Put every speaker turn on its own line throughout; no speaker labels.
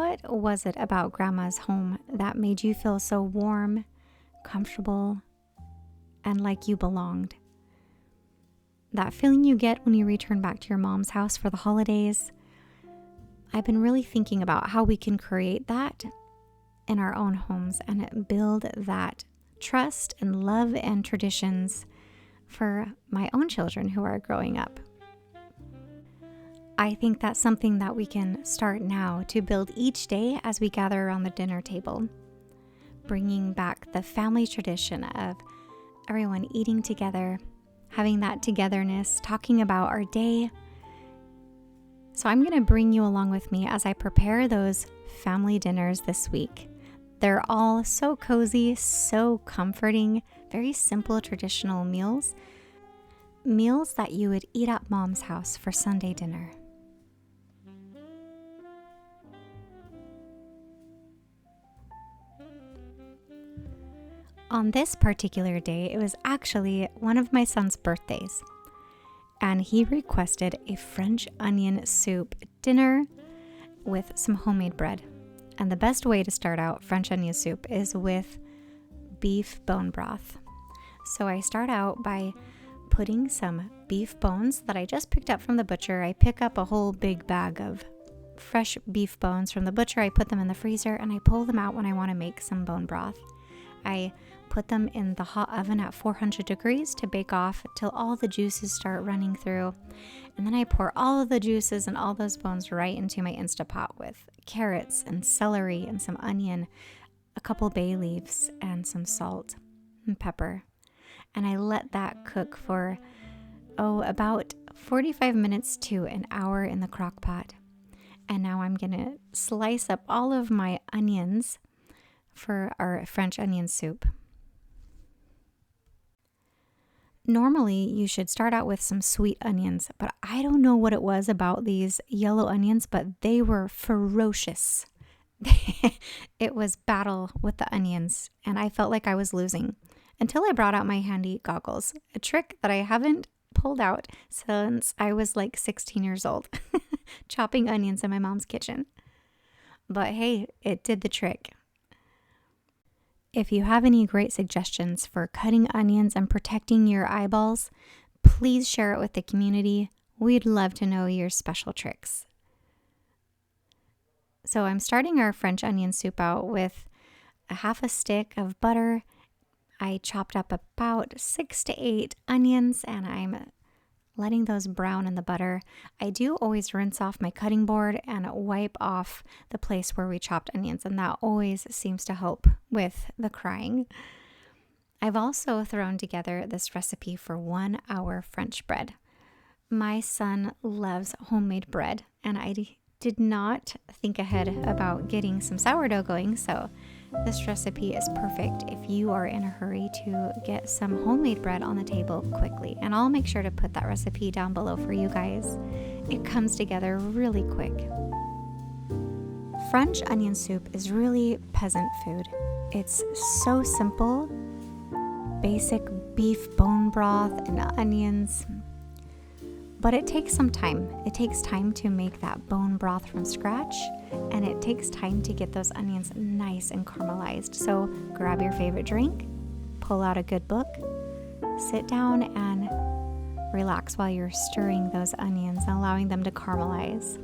What was it about Grandma's home that made you feel so warm, comfortable, and like you belonged? That feeling you get when you return back to your mom's house for the holidays. I've been really thinking about how we can create that in our own homes and build that trust and love and traditions for my own children who are growing up. I think that's something that we can start now to build each day as we gather around the dinner table, bringing back the family tradition of everyone eating together, having that togetherness, talking about our day. So I'm going to bring you along with me as I prepare those family dinners this week. They're all so cozy, so comforting, very simple traditional meals that you would eat at Mom's house for Sunday dinner. On this particular day, it was actually one of my son's birthdays, and he requested a French onion soup dinner with some homemade bread. And the best way to start out French onion soup is with beef bone broth. So I start out by putting some beef bones that I just picked up from the butcher. I pick up a whole big bag of fresh beef bones from the butcher. I put them in the freezer and I pull them out when I want to make some bone broth. I put them in the hot oven at 400 degrees to bake off till all the juices start running through. And then I pour all of the juices and all those bones right into my Instapot with carrots and celery and some onion, a couple bay leaves, and some salt and pepper. And I let that cook for, about 45 minutes to an hour in the crock pot. And now I'm going to slice up all of my onions for our French onion soup. Normally, you should start out with some sweet onions, but I don't know what it was about these yellow onions, but they were ferocious. It was battle with the onions, and I felt like I was losing until I brought out my handy goggles, a trick that I haven't pulled out since I was like 16 years old, chopping onions in my mom's kitchen. But hey, it did the trick. If you have any great suggestions for cutting onions and protecting your eyeballs, please share it with the community. We'd love to know your special tricks. So I'm starting our French onion soup out with a half a stick of butter. I chopped up about 6 to 8 onions and I'm letting those brown in the butter. I do always rinse off my cutting board and wipe off the place where we chopped onions, and that always seems to help with the crying. I've also thrown together this recipe for 1 hour French bread. My son loves homemade bread, and I did not think ahead about getting some sourdough going, so this recipe is perfect if you are in a hurry to get some homemade bread on the table quickly. And I'll make sure to put that recipe down below for you guys. It comes together really quick. French onion soup is really peasant food. It's so simple, basic beef bone broth and onions. But it takes some time. It takes time to make that bone broth from scratch, and it takes time to get those onions nice and caramelized. So grab your favorite drink, pull out a good book, sit down and relax while you're stirring those onions and allowing them to caramelize.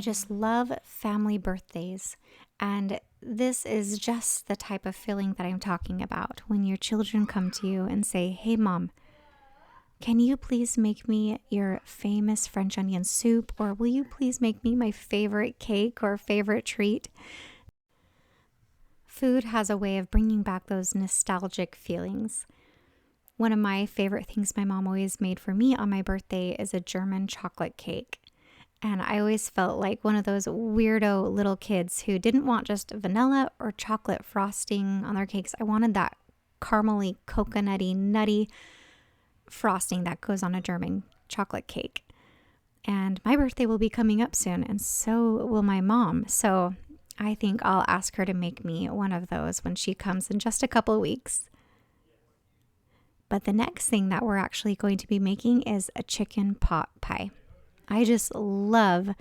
I just love family birthdays. And this is just the type of feeling that I'm talking about when your children come to you and say, "Hey, Mom, can you please make me your famous French onion soup? Or will you please make me my favorite cake or favorite treat?" Food has a way of bringing back those nostalgic feelings. One of my favorite things my mom always made for me on my birthday is a German chocolate cake. And I always felt like one of those weirdo little kids who didn't want just vanilla or chocolate frosting on their cakes. I wanted that caramely, coconutty, nutty frosting that goes on a German chocolate cake. And my birthday will be coming up soon, and so will my mom. So I think I'll ask her to make me one of those when she comes in just a couple of weeks. But the next thing that we're actually going to be making is a chicken pot pie. I just love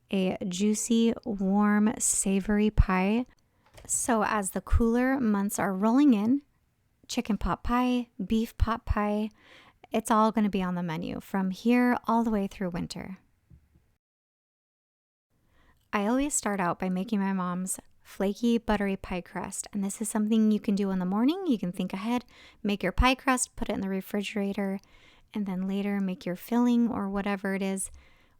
a juicy, warm, savory pie. So as the cooler months are rolling in, chicken pot pie, beef pot pie, it's all going to be on the menu from here all the way through winter. I always start out by making my mom's flaky, buttery pie crust. And this is something you can do in the morning. You can think ahead, make your pie crust, put it in the refrigerator, and then later make your filling or whatever it is.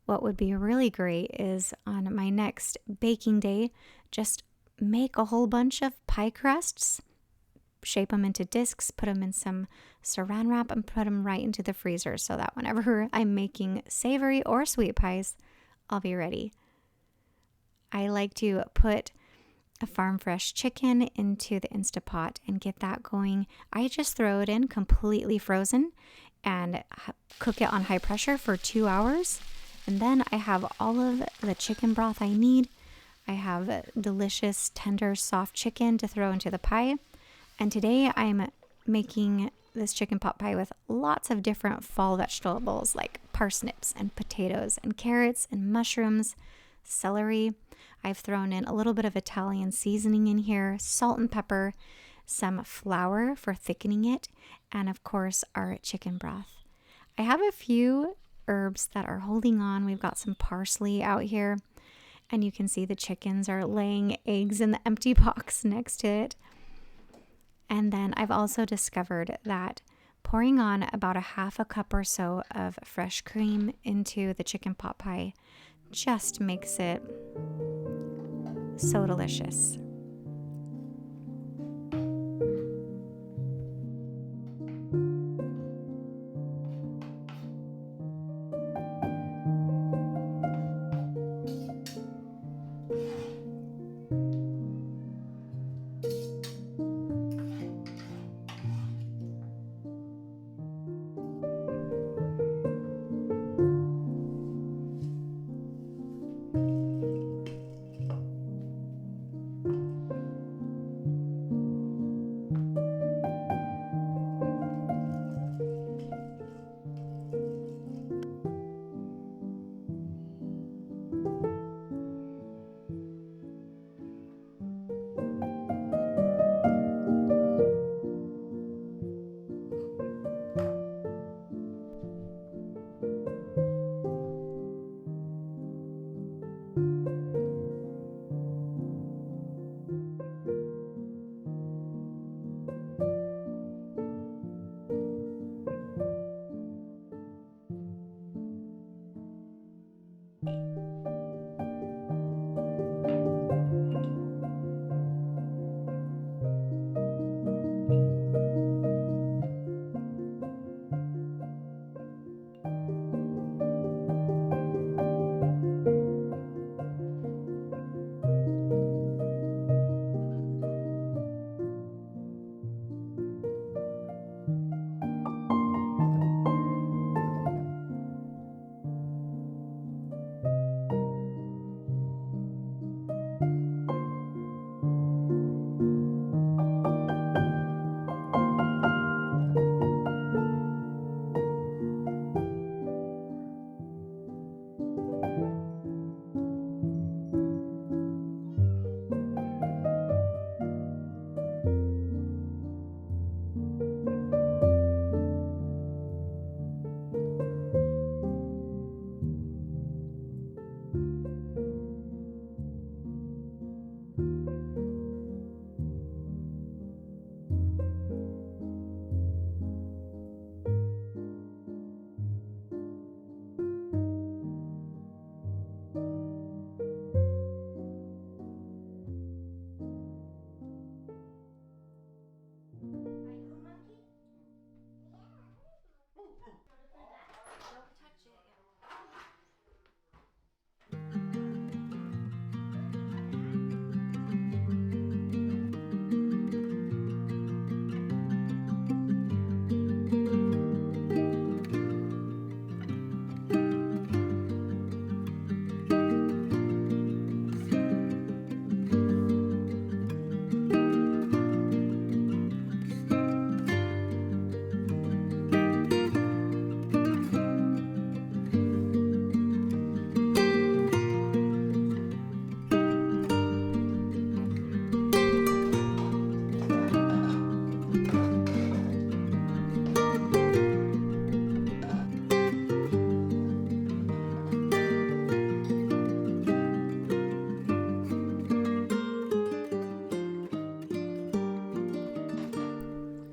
What would be really great is on my next baking day, just make a whole bunch of pie crusts, shape them into discs, put them in some saran wrap, and put them right into the freezer so that whenever I'm making savory or sweet pies, I'll be ready. I like to put a farm fresh chicken into the Instapot and get that going. I just throw it in completely frozen and cook it on high pressure for 2 hours. And then I have all of the chicken broth I need. I have delicious, tender, soft chicken to throw into the pie. And today I'm making this chicken pot pie with lots of different fall vegetables like parsnips and potatoes and carrots and mushrooms, celery. I've thrown in a little bit of Italian seasoning in here, salt and pepper, some flour for thickening it, and of course our chicken broth. I have a few herbs that are holding on. We've got some parsley out here, and you can see the chickens are laying eggs in the empty box next to it. And then I've also discovered that pouring on about a half a cup or so of fresh cream into the chicken pot pie just makes it so delicious.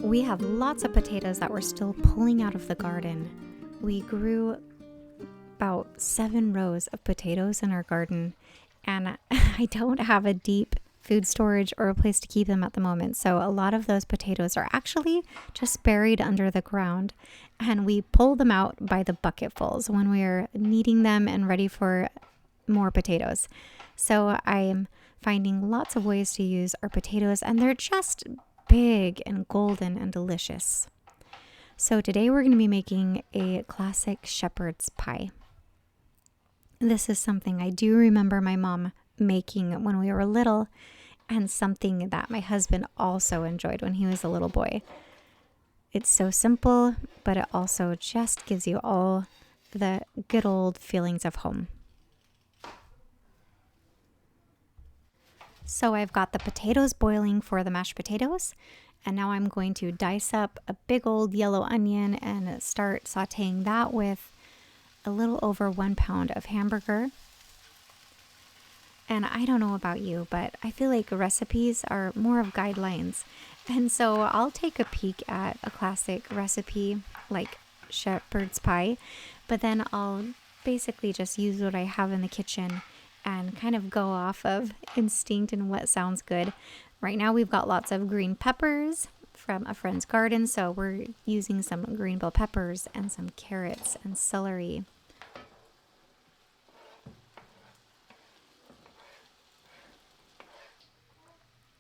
We have lots of potatoes that we're still pulling out of the garden. We grew about 7 rows of potatoes in our garden, and I don't have a deep food storage or a place to keep them at the moment. So a lot of those potatoes are actually just buried under the ground, and we pull them out by the bucketfuls when we're needing them and ready for more potatoes. So I'm finding lots of ways to use our potatoes, and they're just big and golden and delicious. So today we're going to be making a classic shepherd's pie. This is something I do remember my mom making when we were little, and something that my husband also enjoyed when he was a little boy. It's so simple, but it also just gives you all the good old feelings of home. So I've got the potatoes boiling for the mashed potatoes, and now I'm going to dice up a big old yellow onion and start sauteing that with a little over 1 pound of hamburger. And I don't know about you, but I feel like recipes are more of guidelines. And so I'll take a peek at a classic recipe like shepherd's pie, but then I'll basically just use what I have in the kitchen and kind of go off of instinct and what sounds good. Right now we've got lots of green peppers from a friend's garden, so we're using some green bell peppers and some carrots and celery.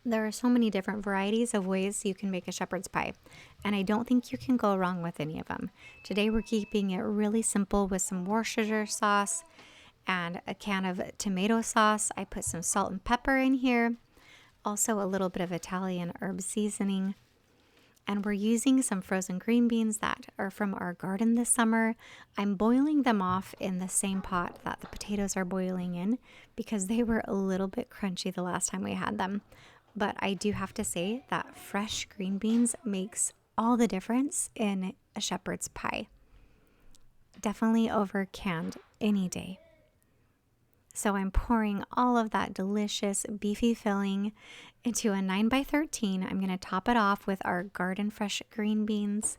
There are so many different varieties of ways you can make a shepherd's pie, and I don't think you can go wrong with any of them. Today we're keeping it really simple with some Worcestershire sauce and a can of tomato sauce. I put some salt and pepper in here, also a little bit of Italian herb seasoning. And we're using some frozen green beans that are from our garden this summer. I'm boiling them off in the same pot that the potatoes are boiling in because they were a little bit crunchy the last time we had them. But I do have to say that fresh green beans makes all the difference in a shepherd's pie. Definitely over canned any day. So I'm pouring all of that delicious beefy filling into a 9x13. I'm going to top it off with our garden fresh green beans.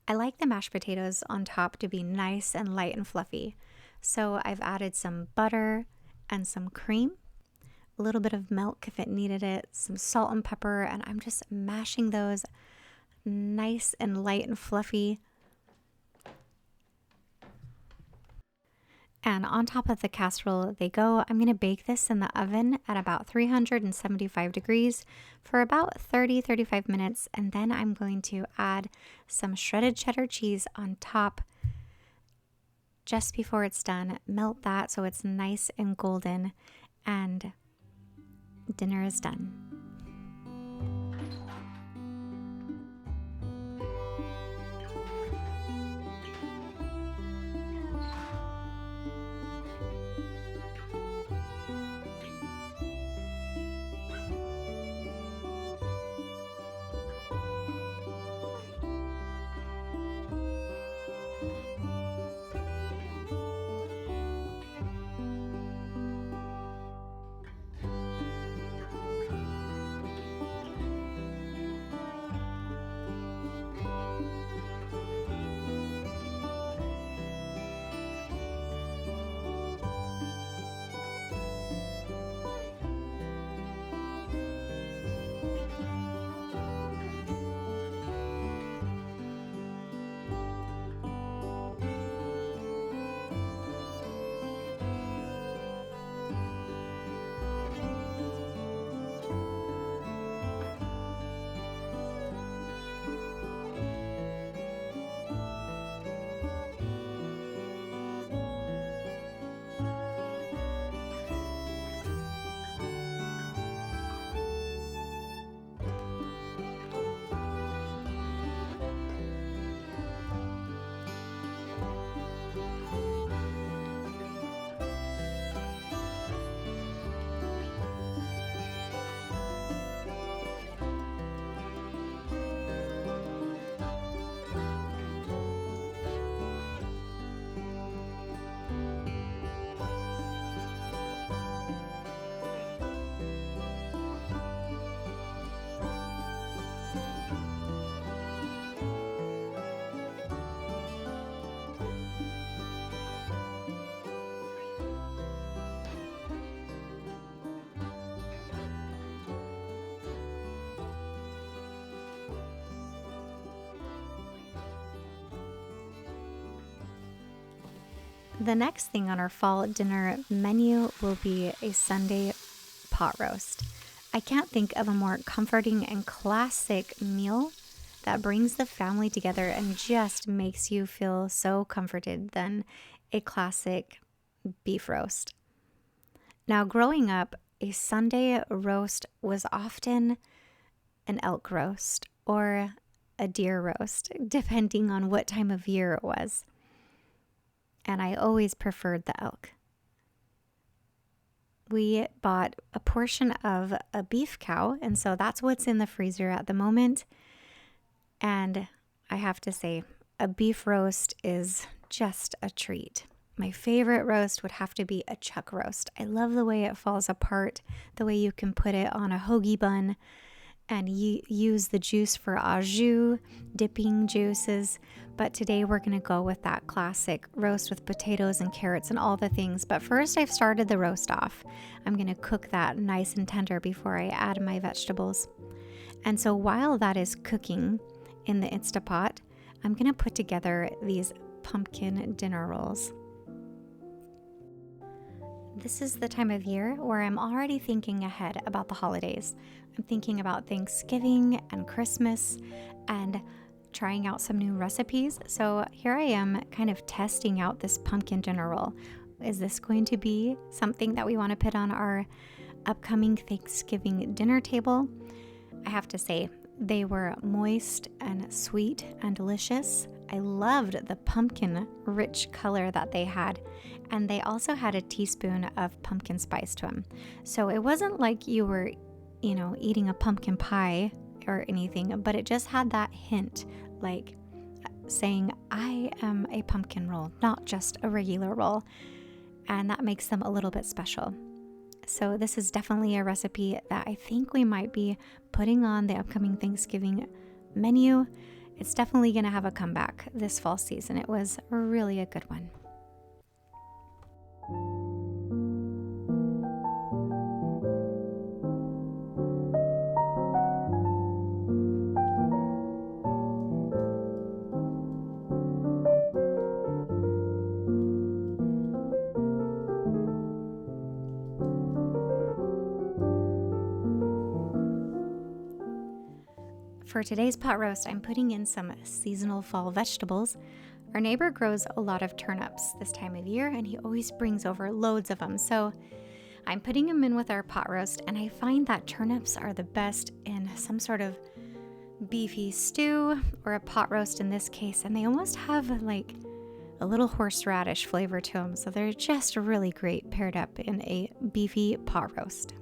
I like the mashed potatoes on top to be nice and light and fluffy. So I've added some butter and some cream, a little bit of milk if it needed it, some salt and pepper, and I'm just mashing those nice and light and fluffy. And on top of the casserole they go. I'm going to bake this in the oven at about 375 degrees for about 30-35 minutes. And then I'm going to add some shredded cheddar cheese on top just before it's done. Melt that so it's nice and golden, and dinner is done. The next thing on our fall dinner menu will be a Sunday pot roast. I can't think of a more comforting and classic meal that brings the family together and just makes you feel so comforted than a classic beef roast. Now, growing up, a Sunday roast was often an elk roast or a deer roast, depending on what time of year it was. And I always preferred the elk. We bought a portion of a beef cow, and so that's what's in the freezer at the moment. And I have to say, a beef roast is just a treat. My favorite roast would have to be a chuck roast. I love the way it falls apart, the way you can put it on a hoagie bun and use the juice for au jus, dipping juices. But today we're going to go with that classic roast with potatoes and carrots and all the things. But first I've started the roast off. I'm going to cook that nice and tender before I add my vegetables. And so while that is cooking in the Instapot, I'm going to put together these pumpkin dinner rolls. This is the time of year where I'm already thinking ahead about the holidays. I'm thinking about Thanksgiving and Christmas and trying out some new recipes. So here I am kind of testing out this pumpkin dinner roll. Is this going to be something that we want to put on our upcoming Thanksgiving dinner table? I have to say, they were moist and sweet and delicious. I loved the pumpkin rich color that they had. And they also had a teaspoon of pumpkin spice to them. So it wasn't like you were, eating a pumpkin pie or anything, but it just had that hint, like saying, I am a pumpkin roll, not just a regular roll. And that makes them a little bit special. So this is definitely a recipe that I think we might be putting on the upcoming Thanksgiving menu. It's definitely going to have a comeback this fall season. It was really a good one. For today's pot roast, I'm putting in some seasonal fall vegetables. Our neighbor grows a lot of turnips this time of year, and he always brings over loads of them. So I'm putting them in with our pot roast, and I find that turnips are the best in some sort of beefy stew or a pot roast in this case, and they almost have like a little horseradish flavor to them. So they're just really great paired up in a beefy pot roast.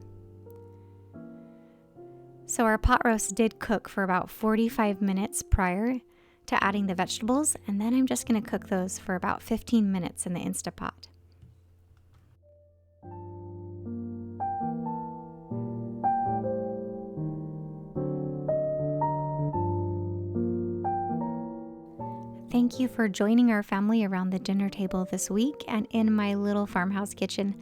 So our pot roast did cook for about 45 minutes prior to adding the vegetables, and then I'm just going to cook those for about 15 minutes in the Instapot. Thank you for joining our family around the dinner table this week and in my little farmhouse kitchen.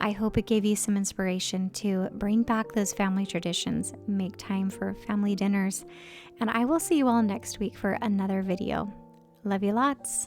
I hope it gave you some inspiration to bring back those family traditions, make time for family dinners, and I will see you all next week for another video. Love you lots.